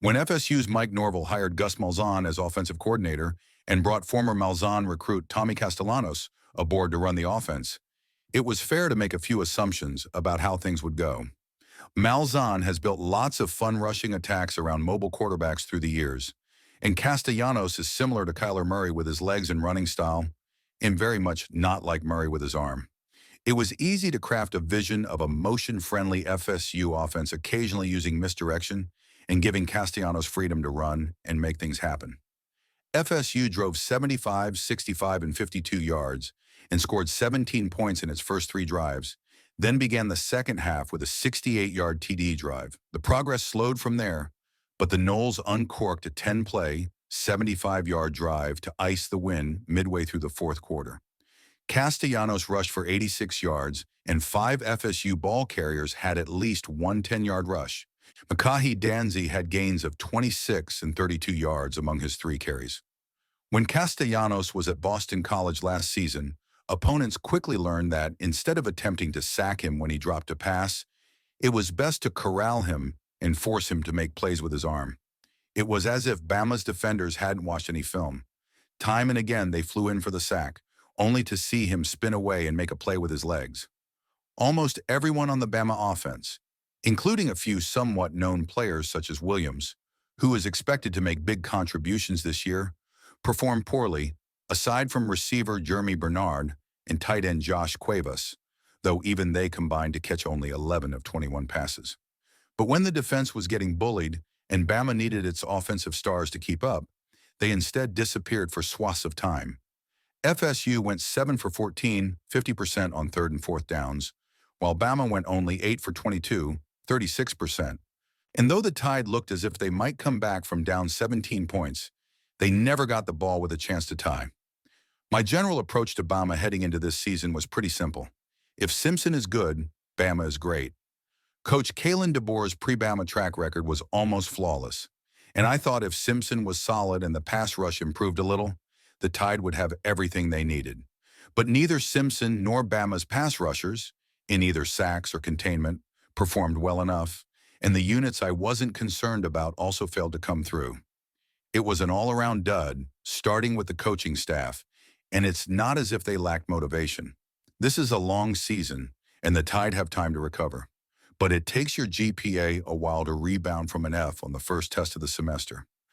When FSU's Mike Norvell hired Gus Malzahn as offensive coordinator and brought former Malzahn recruit Tommy Castellanos aboard to run the offense, it was fair to make a few assumptions about how things would go. Malzahn has built lots of fun rushing attacks around mobile quarterbacks through the years, and Castellanos is similar to Kyler Murray with his legs and running style, and very much not like Murray with his arm. It was easy to craft a vision of a motion-friendly FSU offense occasionally using misdirection and giving Castellanos freedom to run and make things happen. FSU drove 75, 65, and 52 yards and scored 17 points in its first three drives, then began the second half with a 68-yard TD drive. The progress slowed from there, but the Noles uncorked a 10-play, 75-yard drive to ice the win midway through the fourth quarter. Castellanos rushed for 86 yards, and 5 FSU ball carriers had at least one 10-yard rush. Makahi Danzi had gains of 26 and 32 yards among his 3 carries. When Castellanos was at Boston College last season, opponents quickly learned that instead of attempting to sack him when he dropped a pass, it was best to corral him and force him to make plays with his arm. It was as if Bama's defenders hadn't watched any film. Time and again they flew in for the sack, only to see him spin away and make a play with his legs. Almost everyone on the Bama offense, including a few somewhat known players such as Williams, who is expected to make big contributions this year, performed poorly, aside from receiver Jeremy Bernard and tight end Josh Cuevas, though even they combined to catch only 11 of 21 passes. But when the defense was getting bullied and Bama needed its offensive stars to keep up, they instead disappeared for swaths of time. FSU went 7 for 14, 50% on third and fourth downs, while Bama went only 8 for 22, 36%. And though the Tide looked as if they might come back from down 17 points, they never got the ball with a chance to tie. My general approach to Bama heading into this season was pretty simple. If Simpson is good, Bama is great. Coach Kalen DeBoer's pre-Bama track record was almost flawless, and I thought if Simpson was solid and the pass rush improved a little, the Tide would have everything they needed. But neither Simpson nor Bama's pass rushers, in either sacks or containment, performed well enough, and the units I wasn't concerned about also failed to come through. It was an all-around dud, starting with the coaching staff, and it's not as if they lacked motivation. This is a long season, and the Tide have time to recover. But it takes your GPA a while to rebound from an F on the first test of the semester.